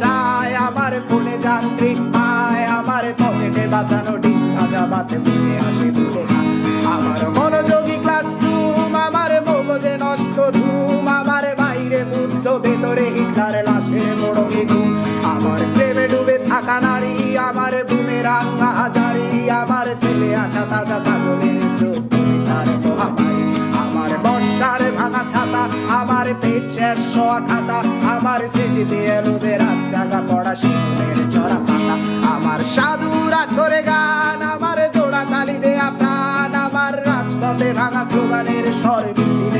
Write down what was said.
চায়, আমার ফোনে যান্ত্রিক পায়, আমার পকেটে বাঁচানো ডিম ভাজা ভাতে মুখে হাসি তুলে খায়। আমার মনোযোগী ক্লাসরুম, আমার মগজে নষ্ট ধুম, আমার বাইরে বুদ্ধ ভেতরে হিটলার লাশের মোড়কে ঘুম। আমার প্রেমে ডুবে থাকা নারী, আমার বুমেরাং হাজারি, আমার ফেলে আসা তাজা কাজলের চোখ তার মহামারী। আমার বর্ষার ভাঙা ছাতা, আমার পেট শেষ হওয়া খাতা, আমার সেজিতে এলোদের রাত জাগা পড়া শিশুদের চড়া পাতা। আমার সাধুর আসরে গান, আমার জোড়া তালি দেয়া প্রাণ, আমার রাজপথে ভাঙা স্লোগানের স্বর মিছিলে